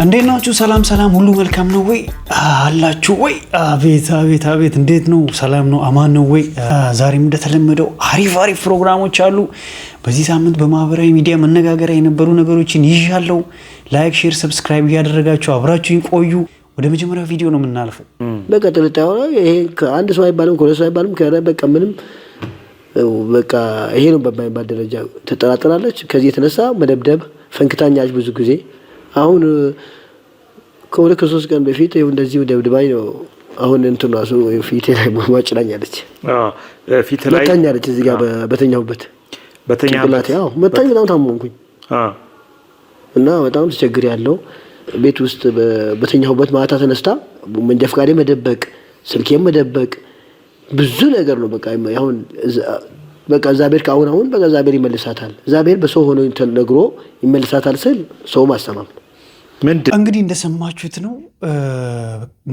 እንዴት ናችሁ? ሰላም ሁሉ መልካም ነው ወይ አላችሁ ወይ? አቤት እንዴት ነው? ሰላም ነው? አማን ነው ወይ? ዛሬም እንደተለመደው አሪፍ ፕሮግራሞች አሉ። በዚህ ሳምንት በማህበራዊ ሚዲያ መነጋገሪያ የነበሩ ነገሮችን ይዣለሁ። ላይክ፣ ሼር፣ ሰብስክራይብ እያደረጋችሁ አብራችሁኝ ቆዩ። ወደ መጀመሪያው ቪዲዮ ነው የምናልፈው። በቃ ጥልጣው ይሄ ከአንድ ሰው አይባልም ከሁለት ሰው አይባልም በቃ ምንም በቃ ይሄ ነው በማይባል ደረጃ ተጠራጥራለች። ከዚህ የተነሳ መደብደብ ፈንክታኛች ብዙ ጊዜ አሁን ከሁለት ከሶስት ቀን በፊት ይኸው እንደዚህ ደብድባኝ ነው። አሁን እንትን ራሱ ፊቴ ላይ ማጭላኛለች። ፊቴ ላይ መታኛለች። እዚህ ጋር በተኛሁበት ጭንቅላቴ መታኝ። በጣም ታመምኩኝ እና በጣም ተቸግሬ ያለው ቤት ውስጥ በተኛሁበት ማታ ተነስታ መንጃ ፈቃዴ መደበቅ፣ ስልኬም መደበቅ ብዙ ነገር ነው። በቃ አሁን በቃ እግዚአብሔር አሁን በቃ እግዚአብሔር ይመልሳታል። እግዚአብሔር በሰው ሆኖ ተነግሮ ይመልሳታል ስል ሰው ማሰማም እንግዲህ እንደሰማችሁት ነው።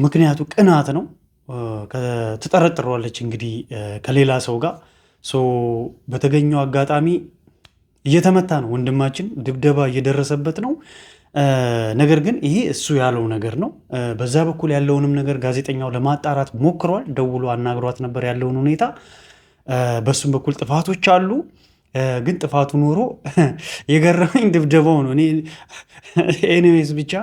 ምክንያቱ ቅናት ነው። ትጠረጥረዋለች እንግዲህ ከሌላ ሰው ጋር በተገኘው አጋጣሚ እየተመታ ነው ወንድማችን፣ ድብደባ እየደረሰበት ነው። ነገር ግን ይሄ እሱ ያለው ነገር ነው። በዛ በኩል ያለውንም ነገር ጋዜጠኛው ለማጣራት ሞክሯል። ደውሎ አናግሯት ነበር ያለውን ሁኔታ። በሱም በኩል ጥፋቶች አሉ። ግን ጥፋቱ ኖሮ የገረመኝ ድብደባው ነው። ኤኒዌይስ ብቻ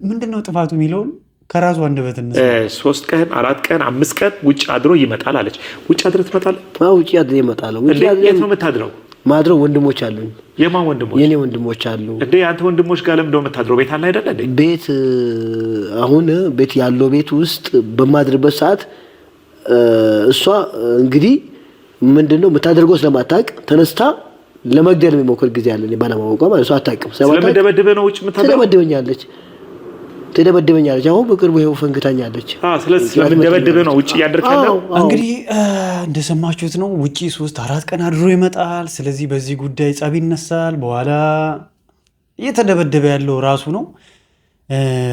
ምንድነው ጥፋቱ የሚለውን ከራሱ አንደበት እንስማ። 3 ቀን 4 ቀን 5 ቀን ውጭ አድሮ ይመጣል አለች። ውጭ አድሮ ትመጣለህ? ውጭ አድሮ ይመጣለሁ። የት ነው የምታድረው? ማድረው ወንድሞች አሉኝ። የማን ወንድሞች? የኔ ወንድሞች አሉ። እንዴ አንተ ወንድሞች ጋር ለምን የምታድረው? ቤት አለ አይደል እንዴ? ቤት አሁን ቤት ያለው ቤት ውስጥ በማድርበት ሰዓት እሷ እንግዲህ ምንድነው የምታደርገው ስለማታውቅ ተነስታ ለመግደል የሚሞክር ጊዜ አለ። ባለማወቋ ማለት እሷ አታውቅም። ስለምደበድበ ነው ውጭ የምታደርገው? ትደበድበኛለች። አሁን በቅርቡ ይኸው ፈንክታኛለች። ስለዚህ ስለምደበድበ ነው ውጭ እያደረካለው። እንግዲህ እንደሰማችሁት ነው። ውጭ 3-4 ቀን አድሮ ይመጣል። ስለዚህ በዚህ ጉዳይ ጸብ ይነሳል። በኋላ እየተደበደበ ያለው ራሱ ነው።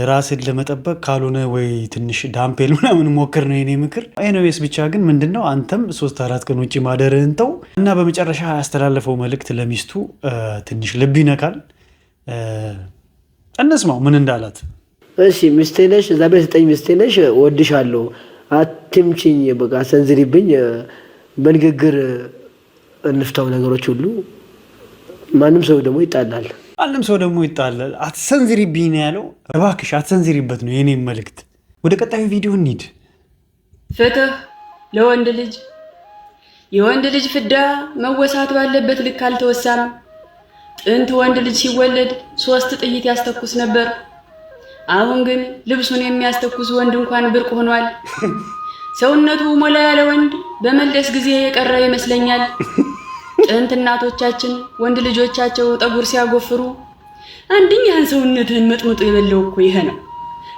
ራስን ለመጠበቅ ካልሆነ ወይ ትንሽ ዳምፔል ምናምን ሞክር ነው የኔ ምክር። ኤኒዌይስ ብቻ ግን ምንድነው አንተም 3-4 ቀን ውጭ ማደርህን ተው እና በመጨረሻ ያስተላለፈው መልእክት ለሚስቱ ትንሽ ልብ ይነካል። እንስማው ምን እንዳላት። እሺ ሚስቴ ነሽ፣ እዛ ቤት ስጠኝ፣ ሚስቴ ነሽ፣ ወድሻለሁ፣ አትምቺኝ፣ በቃ ሰንዝሪብኝ፣ በንግግር እንፍታው ነገሮች ሁሉ። ማንም ሰው ደግሞ ይጣላል። አትሰንዝሪብኝ ነው ያለው። እባክሽ አትሰንዝሪበት ነው የኔ መልእክት። ወደ ቀጣዩ ቪዲዮ እንሂድ። ፍትህ ለወንድ ልጅ። የወንድ ልጅ ፍዳ መወሳት ባለበት ልክ አልተወሳም። ጥንት ወንድ ልጅ ሲወለድ 3 ጥይት ያስተኩስ ነበር። አሁን ግን ልብሱን የሚያስተኩስ ወንድ እንኳን ብርቅ ሆኗል። ሰውነቱ ሞላ ያለ ወንድ በመለስ ጊዜ የቀረ ይመስለኛል። ጥንት እናቶቻችን ወንድ ልጆቻቸው ጠጉር ሲያጎፍሩ አንድኛህን ሰውነትህን መጥምጦ የበለው እኮ ይሄ ነው፣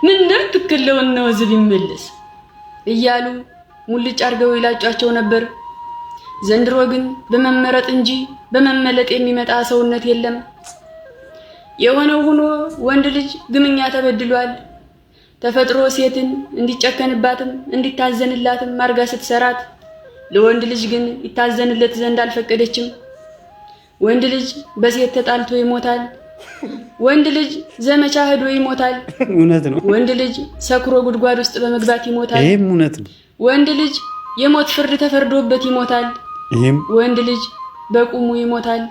ምን እንደምትከለውን ነው ዝብ ይመለስ እያሉ ሙልጭ አርገው ይላጫቸው ነበር። ዘንድሮ ግን በመመረጥ እንጂ በመመለጥ የሚመጣ ሰውነት የለም። የሆነው ሆኖ ወንድ ልጅ ግምኛ ተበድሏል። ተፈጥሮ ሴትን እንዲጨከንባትም እንዲታዘንላትም አርጋ ስትሰራት ለወንድ ልጅ ግን ይታዘንለት ዘንድ አልፈቀደችም። ወንድ ልጅ በሴት ተጣልቶ ይሞታል። ወንድ ልጅ ዘመቻ ሄዶ ይሞታል። እውነት ነው። ወንድ ልጅ ሰክሮ ጉድጓድ ውስጥ በመግባት ይሞታል። ይሄም እውነት ነው። ወንድ ልጅ የሞት ፍርድ ተፈርዶበት ይሞታል። ይሄም ወንድ ልጅ በቁሙ ይሞታል።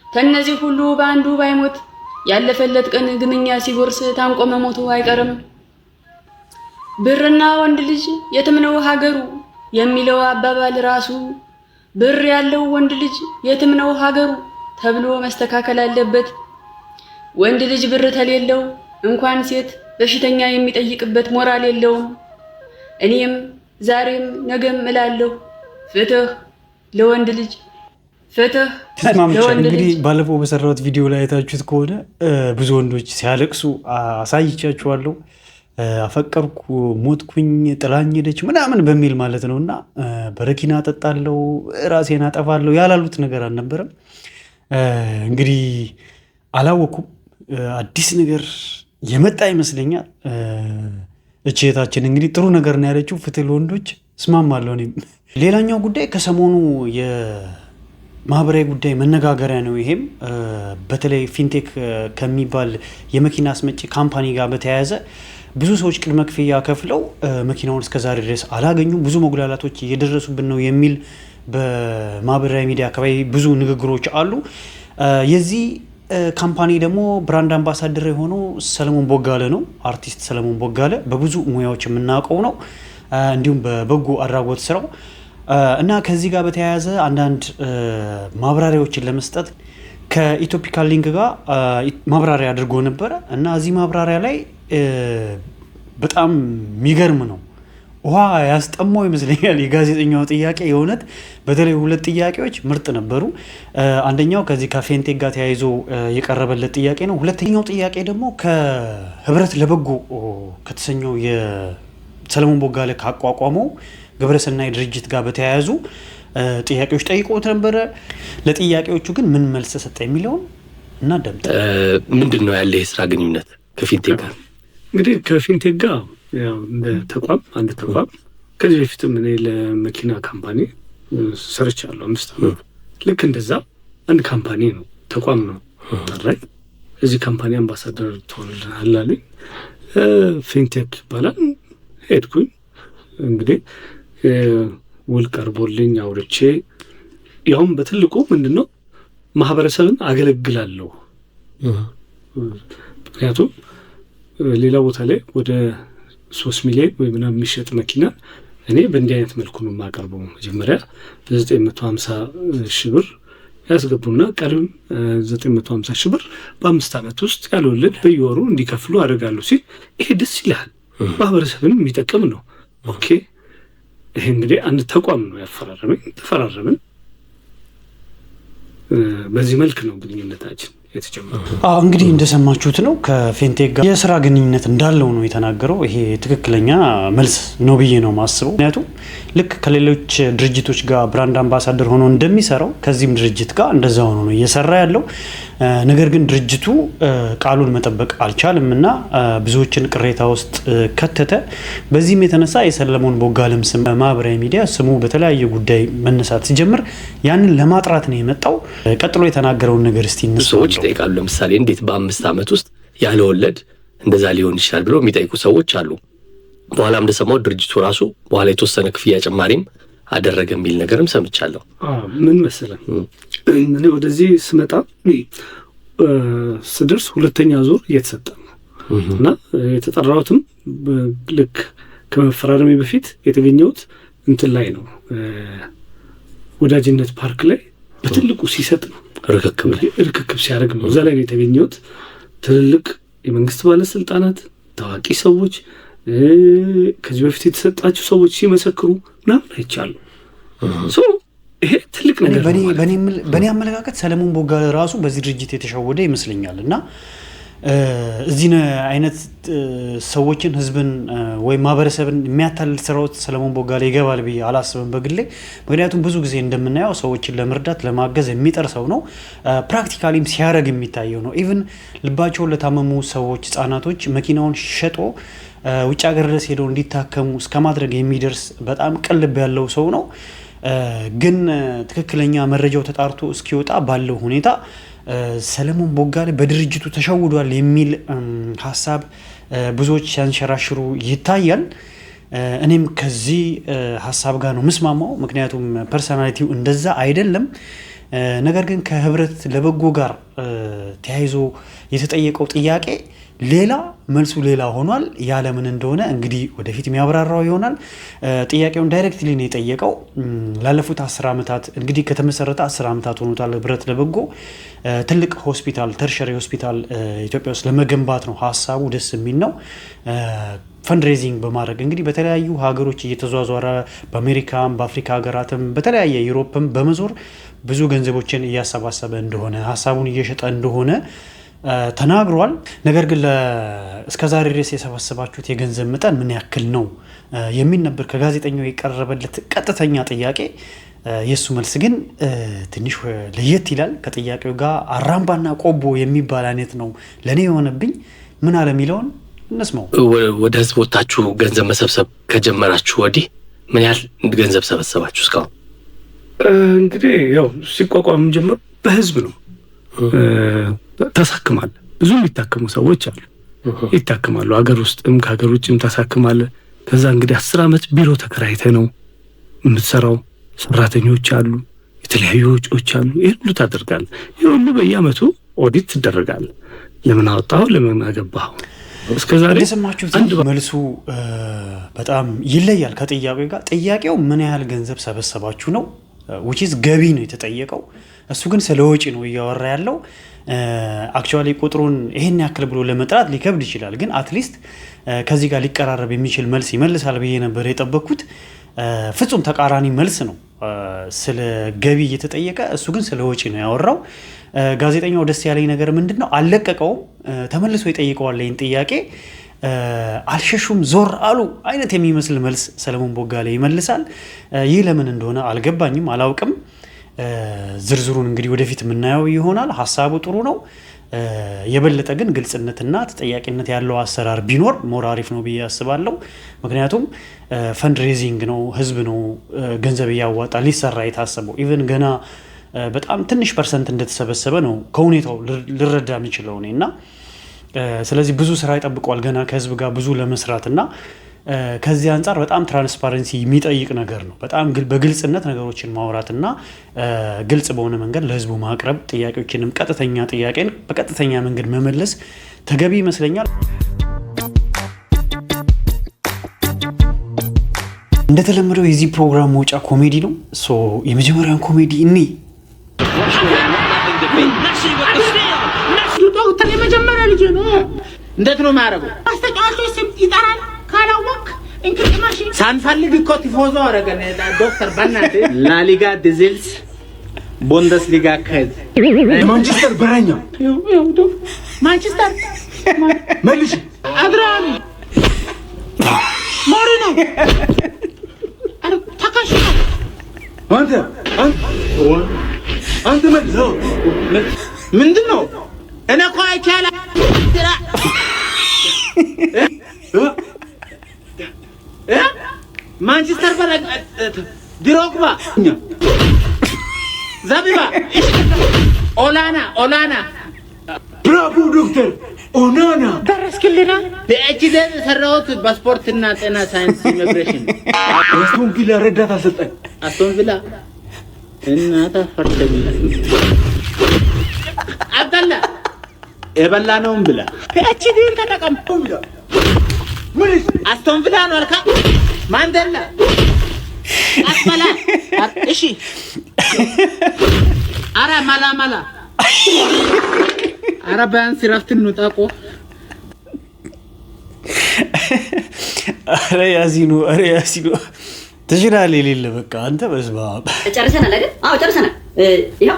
ከነዚህ ሁሉ በአንዱ ባይሞት ያለፈለት ቀን ግምኛ ሲጎርስ ታንቆ መሞቱ አይቀርም። ብርና ወንድ ልጅ የትም ነው ሀገሩ የሚለው አባባል ራሱ ብር ያለው ወንድ ልጅ የትም ነው ሀገሩ ተብሎ መስተካከል አለበት። ወንድ ልጅ ብር ተሌለው እንኳን ሴት በሽተኛ የሚጠይቅበት ሞራል የለውም። እኔም ዛሬም ነገም እላለሁ ፍትህ ለወንድ ልጅ፣ ፍትህ ለወንድ ልጅ። እንግዲህ ባለፈው በሰራሁት ቪዲዮ ላይ አይታችሁት ከሆነ ብዙ ወንዶች ሲያለቅሱ አሳይቻችኋለሁ። አፈቀርኩ፣ ሞትኩኝ፣ ጥላኝ ሄደች ምናምን በሚል ማለት ነው። እና በረኪና ጠጣለሁ፣ ራሴን አጠፋለሁ ያላሉት ነገር አልነበረም። እንግዲህ አላወኩም፣ አዲስ ነገር የመጣ ይመስለኛል። እህታችን እንግዲህ ጥሩ ነገር ነው ያለችው። ፍትህ ለወንዶች እስማማለሁ እኔም። ሌላኛው ጉዳይ ከሰሞኑ ማህበራዊ ጉዳይ መነጋገሪያ ነው። ይሄም በተለይ ፊንቴክ ከሚባል የመኪና አስመጪ ካምፓኒ ጋር በተያያዘ ብዙ ሰዎች ቅድመ ክፍያ ከፍለው መኪናውን እስከዛሬ ድረስ አላገኙም፣ ብዙ መጉላላቶች እየደረሱብን ነው የሚል በማህበራዊ ሚዲያ አካባቢ ብዙ ንግግሮች አሉ። የዚህ ካምፓኒ ደግሞ ብራንድ አምባሳደር የሆነው ሰለሞን ቦጋለ ነው። አርቲስት ሰለሞን ቦጋለ በብዙ ሙያዎች የምናውቀው ነው፣ እንዲሁም በበጎ አድራጎት ስራው እና ከዚህ ጋር በተያያዘ አንዳንድ ማብራሪያዎችን ለመስጠት ከኢትዮፒካል ሊንክ ጋር ማብራሪያ አድርጎ ነበረ እና እዚህ ማብራሪያ ላይ በጣም የሚገርም ነው። ውሃ ያስጠማው ይመስለኛል የጋዜጠኛው ጥያቄ። የእውነት በተለይ ሁለት ጥያቄዎች ምርጥ ነበሩ። አንደኛው ከዚህ ከፌንቴክ ጋር ተያይዞ የቀረበለት ጥያቄ ነው። ሁለተኛው ጥያቄ ደግሞ ከህብረት ለበጎ ከተሰኘው የሰለሞን ቦጋለ ካቋቋመው ግብረሰናይ ድርጅት ጋር በተያያዙ ጥያቄዎች ጠይቆት ነበረ። ለጥያቄዎቹ ግን ምን መልስ ሰጠ የሚለውን እናዳምጥ። ምንድን ነው ያለ የስራ ግንኙነት ከፊንቴክ ጋር? እንግዲህ ከፊንቴክ ጋር እንደ ተቋም አንድ ተቋም ከዚህ በፊትም እኔ ለመኪና ካምፓኒ ሰርቻለሁ 5 ዓመት። ልክ እንደዛ አንድ ካምፓኒ ነው፣ ተቋም ነው ጠራኝ። እዚህ ካምፓኒ አምባሳደር ትሆንልናል አሉኝ። ፊንቴክ ይባላል። ሄድኩኝ። እንግዲህ ውል ቀርቦልኝ አውርቼ ያውም በትልቁ ምንድን ነው ማህበረሰብን አገለግላለሁ። ምክንያቱም ሌላ ቦታ ላይ ወደ 3 ሚሊዮን ወይ ምናምን የሚሸጥ መኪና እኔ በእንዲህ አይነት መልኩ ነው የማቀርበው። መጀመሪያ በ950 ሺህ ብር ያስገቡና ቀሪውን 950 ሺህ ብር በ5 ዓመት ውስጥ ያለወለድ በየወሩ እንዲከፍሉ አደርጋለሁ ሲል ይሄ ደስ ይላል፣ ማህበረሰብንም የሚጠቅም ነው። ኦኬ፣ ይሄ እንግዲህ አንድ ተቋም ነው ያፈራረመኝ። ተፈራረምን። በዚህ መልክ ነው ግንኙነታችን የተጀመረው። እንግዲህ እንደሰማችሁት ነው ከፌንቴክ ጋር የስራ ግንኙነት እንዳለው ነው የተናገረው። ይሄ ትክክለኛ መልስ ነው ብዬ ነው ማስበው። ምክንያቱም ልክ ከሌሎች ድርጅቶች ጋር ብራንድ አምባሳደር ሆኖ እንደሚሰራው ከዚህም ድርጅት ጋር እንደዛ ሆኖ ነው እየሰራ ያለው። ነገር ግን ድርጅቱ ቃሉን መጠበቅ አልቻለም እና ብዙዎችን ቅሬታ ውስጥ ከተተ። በዚህም የተነሳ የሰለሞን ቦጋለም ስም በማህበራዊ ሚዲያ ስሙ በተለያየ ጉዳይ መነሳት ሲጀምር ያንን ለማጥራት ነው የመጣው። ቀጥሎ የተናገረውን ነገር እስቲ ሰዎች ይጠይቃሉ። ለምሳሌ እንዴት በ5 ዓመት ውስጥ ያለ ወለድ እንደዛ ሊሆን ይችላል ብለው የሚጠይቁ ሰዎች አሉ። በኋላም እንደሰማው ድርጅቱ ራሱ በኋላ የተወሰነ ክፍያ ጭማሪም አደረገ የሚል ነገርም ሰምቻለሁ። ምን መሰለህ እኔ ወደዚህ ስመጣ ስደርስ 2ኛ ዙር እየተሰጠ ነው እና የተጠራሁትም ልክ ከመፈራረሜ በፊት የተገኘሁት እንትን ላይ ነው፣ ወዳጅነት ፓርክ ላይ በትልቁ ሲሰጥ ነው፣ ርክክብ ሲያደርግ ነው። እዛ ላይ ነው የተገኘሁት። ትልልቅ የመንግስት ባለስልጣናት፣ ታዋቂ ሰዎች፣ ከዚህ በፊት የተሰጣቸው ሰዎች ሲመሰክሩ ምናምን አይቻለሁ። ይሄ ትልቅ ነገር ነው። በእኔ አመለካከት ሰለሞን ቦጋለ ራሱ በዚህ ድርጅት የተሸወደ ይመስለኛል እና እዚህ አይነት ሰዎችን ህዝብን ወይ ማህበረሰብን የሚያታልል ስራዎች ሰለሞን ቦጋለ ይገባል ብዬ አላስብም በግሌ። ምክንያቱም ብዙ ጊዜ እንደምናየው ሰዎችን ለመርዳት ለማገዝ የሚጠር ሰው ነው። ፕራክቲካሊም ሲያደርግ የሚታየው ነው። ኢቭን ልባቸውን ለታመሙ ሰዎች፣ ህጻናቶች መኪናውን ሸጦ ውጭ ሀገር ድረስ ሄደው እንዲታከሙ እስከ ማድረግ የሚደርስ በጣም ቅልብ ያለው ሰው ነው። ግን ትክክለኛ መረጃው ተጣርቶ እስኪወጣ ባለው ሁኔታ ሰለሞን ቦጋለ በድርጅቱ ተሸውዷል የሚል ሀሳብ ብዙዎች ሲያንሸራሽሩ ይታያል። እኔም ከዚህ ሀሳብ ጋር ነው ምስማማው፣ ምክንያቱም ፐርሰናሊቲው እንደዛ አይደለም። ነገር ግን ከህብረት ለበጎ ጋር ተያይዞ የተጠየቀው ጥያቄ ሌላ መልሱ ሌላ ሆኗል። ያለምን እንደሆነ እንግዲህ ወደፊት የሚያብራራው ይሆናል። ጥያቄውን ዳይሬክትሊ ነው የጠየቀው። ላለፉት 10 ዓመታት እንግዲህ ከተመሰረተ 10 ዓመታት ሆኖታል ህብረት ለበጎ። ትልቅ ሆስፒታል ተርሸሪ ሆስፒታል ኢትዮጵያ ውስጥ ለመገንባት ነው ሀሳቡ። ደስ የሚል ነው። ፈንድሬዚንግ በማድረግ እንግዲህ በተለያዩ ሀገሮች እየተዟዟረ በአሜሪካም በአፍሪካ ሀገራትም በተለያየ ዩሮፕም በመዞር ብዙ ገንዘቦችን እያሰባሰበ እንደሆነ ሀሳቡን እየሸጠ እንደሆነ ተናግሯል። ነገር ግን እስከዛሬ ድረስ የሰበሰባችሁት የገንዘብ መጠን ምን ያክል ነው የሚል ነበር ከጋዜጠኛው የቀረበለት ቀጥተኛ ጥያቄ። የሱ መልስ ግን ትንሽ ለየት ይላል። ከጥያቄው ጋር አራምባና ቆቦ የሚባል አይነት ነው ለኔ የሆነብኝ። ምን አለ የሚለውን እንስማው። ወደ ህዝብ ወጣችሁ ገንዘብ መሰብሰብ ከጀመራችሁ ወዲህ ምን ያህል ገንዘብ ሰበሰባችሁ እስካሁን? እንግዲህ ያው ሲቋቋም ጀምሮ በህዝብ ነው። ታሳክማለ። ብዙ የሚታከሙ ሰዎች አሉ፣ ይታከማሉ። ሀገር ውስጥም ከሀገር ውጭም ታሳክማለ። ከዛ እንግዲህ 10 ዓመት ቢሮ ተከራይተ ነው የምትሰራው። ሰራተኞች አሉ፣ የተለያዩ ወጪዎች አሉ። ይሄ ሁሉ ታደርጋለህ። ይሄ ሁሉ በየአመቱ ኦዲት ትደረጋለህ። ለምን አወጣው ለምን አገባው? እስከዛሬ እንደሰማችሁት መልሱ በጣም ይለያል ከጥያቄው ጋር። ጥያቄው ምን ያህል ገንዘብ ሰበሰባችሁ ነው፣ which is ገቢ ነው የተጠየቀው። እሱ ግን ስለ ወጪ ነው እያወራ ያለው። አክቹዋሊ ቁጥሩን ይሄን ያክል ብሎ ለመጥራት ሊከብድ ይችላል፣ ግን አትሊስት ከዚህ ጋር ሊቀራረብ የሚችል መልስ ይመልሳል ብዬ ነበር የጠበቅኩት። ፍጹም ተቃራኒ መልስ ነው። ስለ ገቢ እየተጠየቀ እሱ ግን ስለ ወጪ ነው ያወራው። ጋዜጠኛው ደስ ያለኝ ነገር ምንድነው አልለቀቀውም፣ ተመልሶ ይጠይቀዋል ይህን ጥያቄ። አልሸሹም ዞር አሉ አይነት የሚመስል መልስ ሰለሞን ቦጋለ ይመልሳል። ይህ ለምን እንደሆነ አልገባኝም፣ አላውቅም። ዝርዝሩን እንግዲህ ወደፊት የምናየው ይሆናል። ሀሳቡ ጥሩ ነው። የበለጠ ግን ግልጽነትና ተጠያቂነት ያለው አሰራር ቢኖር ሞር አሪፍ ነው ብዬ አስባለሁ። ምክንያቱም ፈንድ ሬዚንግ ነው፣ ህዝብ ነው ገንዘብ እያዋጣ ሊሰራ የታሰበው። ኢቨን ገና በጣም ትንሽ ፐርሰንት እንደተሰበሰበ ነው ከሁኔታው ልረዳ የሚችለው እኔ እና ስለዚህ ብዙ ስራ ይጠብቀዋል ገና ከህዝብ ጋር ብዙ ለመስራት እና ከዚህ አንጻር በጣም ትራንስፓረንሲ የሚጠይቅ ነገር ነው። በጣም በግልጽነት ነገሮችን ማውራትና ግልጽ በሆነ መንገድ ለህዝቡ ማቅረብ፣ ጥያቄዎችንም ቀጥተኛ ጥያቄን በቀጥተኛ መንገድ መመለስ ተገቢ ይመስለኛል። እንደተለመደው የዚህ ፕሮግራም መውጫ ኮሜዲ ነው። የመጀመሪያውን ኮሜዲ እኔ ዶክተር የመጀመሪያ ልጅ ነው። እንዴት ነው የሚያደርገው? አስተጫዋቾች ስም ይጠራል ካላወቅ እንክትማሽ ሳንፈልግ እኮ ቲፎዞ አረገን። ዶክተር በእናትህ ላሊጋ ዲዝልስ ቡንደስሊጋ ከዝ ማንቸስተር በረኛ ማንቸስተር መልሽ አድራን ሞሪኖ ተካሽ አንተ መልሰው ምንድነው? እኔ እኮ አይቻላ ማንቸስተር በረኛ ድሮግባ ዘቢባ ኦላና ብራቮ ዶክተር ኦናና ደረስክልና በኤችዲ ሰራሁት በስፖርትና ጤና ሳይንስ ኢሚግሬሽን አስቶን ቪላ ረዳት አሰልጣኝ አስቶን ቪላ እናታ ፈርተኝ አብደላ የበላነውን ብላ በኤችዲ ተጠቀምኩ ብላ ምን አስቶን ቪላ ነው አልካ ማንደላ አስመላ እሺ አረ ማላ አረ ቢያንስ ረፍት እንውጣቆ አረ ያሲኑ ትችላለህ የሌለ በቃ አንተ በስባ ጨርሰናል አይደል? አዎ ጨርሰናል። ይሄው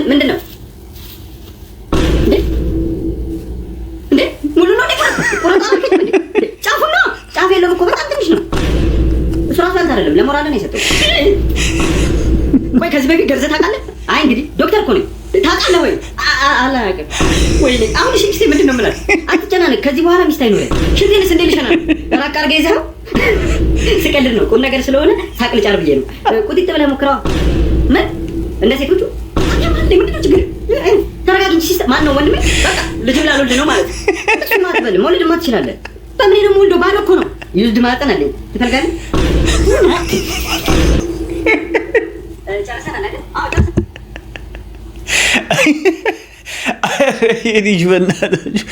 ምንድነው እንዴ ሙሉ ነው ቁረጣ ጫፍ የለውም እኮ በጣም ትንሽ ነው። እሱ ራሱ አይደለም ለሞራል ነው የሰጠው። ቆይ ከዚህ በፊት ገርዘህ ታውቃለህ? አይ እንግዲህ ዶክተር እኮ ነኝ ታውቃለህ ወይ? አላውቅም። ወይ አሁን እሺ ሚስቴ ምንድነው የምላት? አትጨናነቅ፣ ከዚህ በኋላ ሚስት አይኖርም። ሽንቴንስ እንዴት ልሸናል? ራቅ አድርገህ ይዘኸው ስቀልድ ነው። ቁም ነገር ስለሆነ ሳቅ ልጫር ብዬ ነው። ቁጢጥ ብለህ ሞክረዋ። ምን እንደ ሴቶቹ ምንድነው ችግር? ተረጋጊ እንጂ ሲስተር ማን ነው ወንድሜ? በቃ ልጅ ብላ ልወልድ ነው ማለት እሱ ማትበል መውለድማ ትችላለህ። በምን ደግሞ ወልዶ ባዶ እኮ ነው። ይውልድ ማጠን አለኝ ትፈልጋለህ? ጨርሰናል አይደል? አዎ ጨርሰናል። ልጅ በእናታችሁ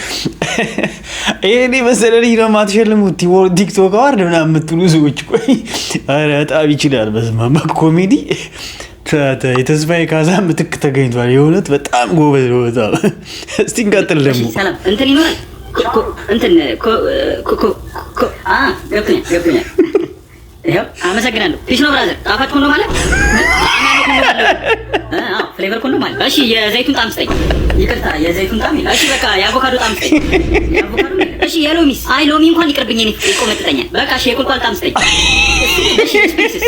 ይሄኔ መሰለ ልጅ ነው የማትሸልሙት ቲክቶክ አዋርድ ምናምን የምትሉ ሰዎች ቆይ ኧረ በጣም ይችላል። በስመ አብ ኮሜዲ የተስፋዬ ካሳ ምትክ ተገኝቷል። የእውነት በጣም ጎበዝ ነው በጣም። እስቲ እንቀጥል ደግሞ ሰላም እንትን ይኖራል እንትን ገብቶኛል። ይኸው አመሰግናለሁ። ፒስ ነው ብራዘር። ጣፋጭ ኮንዶ ማለት ፍሌቨር ኮንዶ ማለት እሺ። የዘይቱን ጣም ስጠኝ። ይቅርታ የዘይቱን ጣም እሺ። በቃ የአቮካዶ ጣም ስጠኝ። የአቮካዶ እሺ። የሎሚስ አይ ሎሚ እንኳን ይቅርብኝ። እኔ ይቆመጥጠኛል። በቃ እሺ። የቁልቋል ጣም ስጠኝ። እሺ። ስፔስስ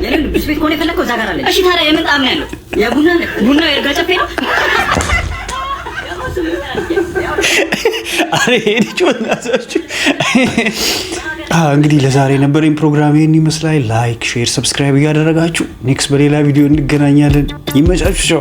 የሌሉ ብስቤት ከሆነ የፈለከው እዛ ጋር አለ። እሺ። ታዲያ የምን ጣም ነው ያለው? የቡና የእርጋ ጨፌ ነው። አሬ ልጅ ወናዛችሁ እንግዲህ ለዛሬ የነበረኝ ፕሮግራም ይህን ይመስላል። ላይክ፣ ሼር፣ ሰብስክራይብ እያደረጋችሁ ኔክስት በሌላ ቪዲዮ እንገናኛለን። ይመቻችሁ።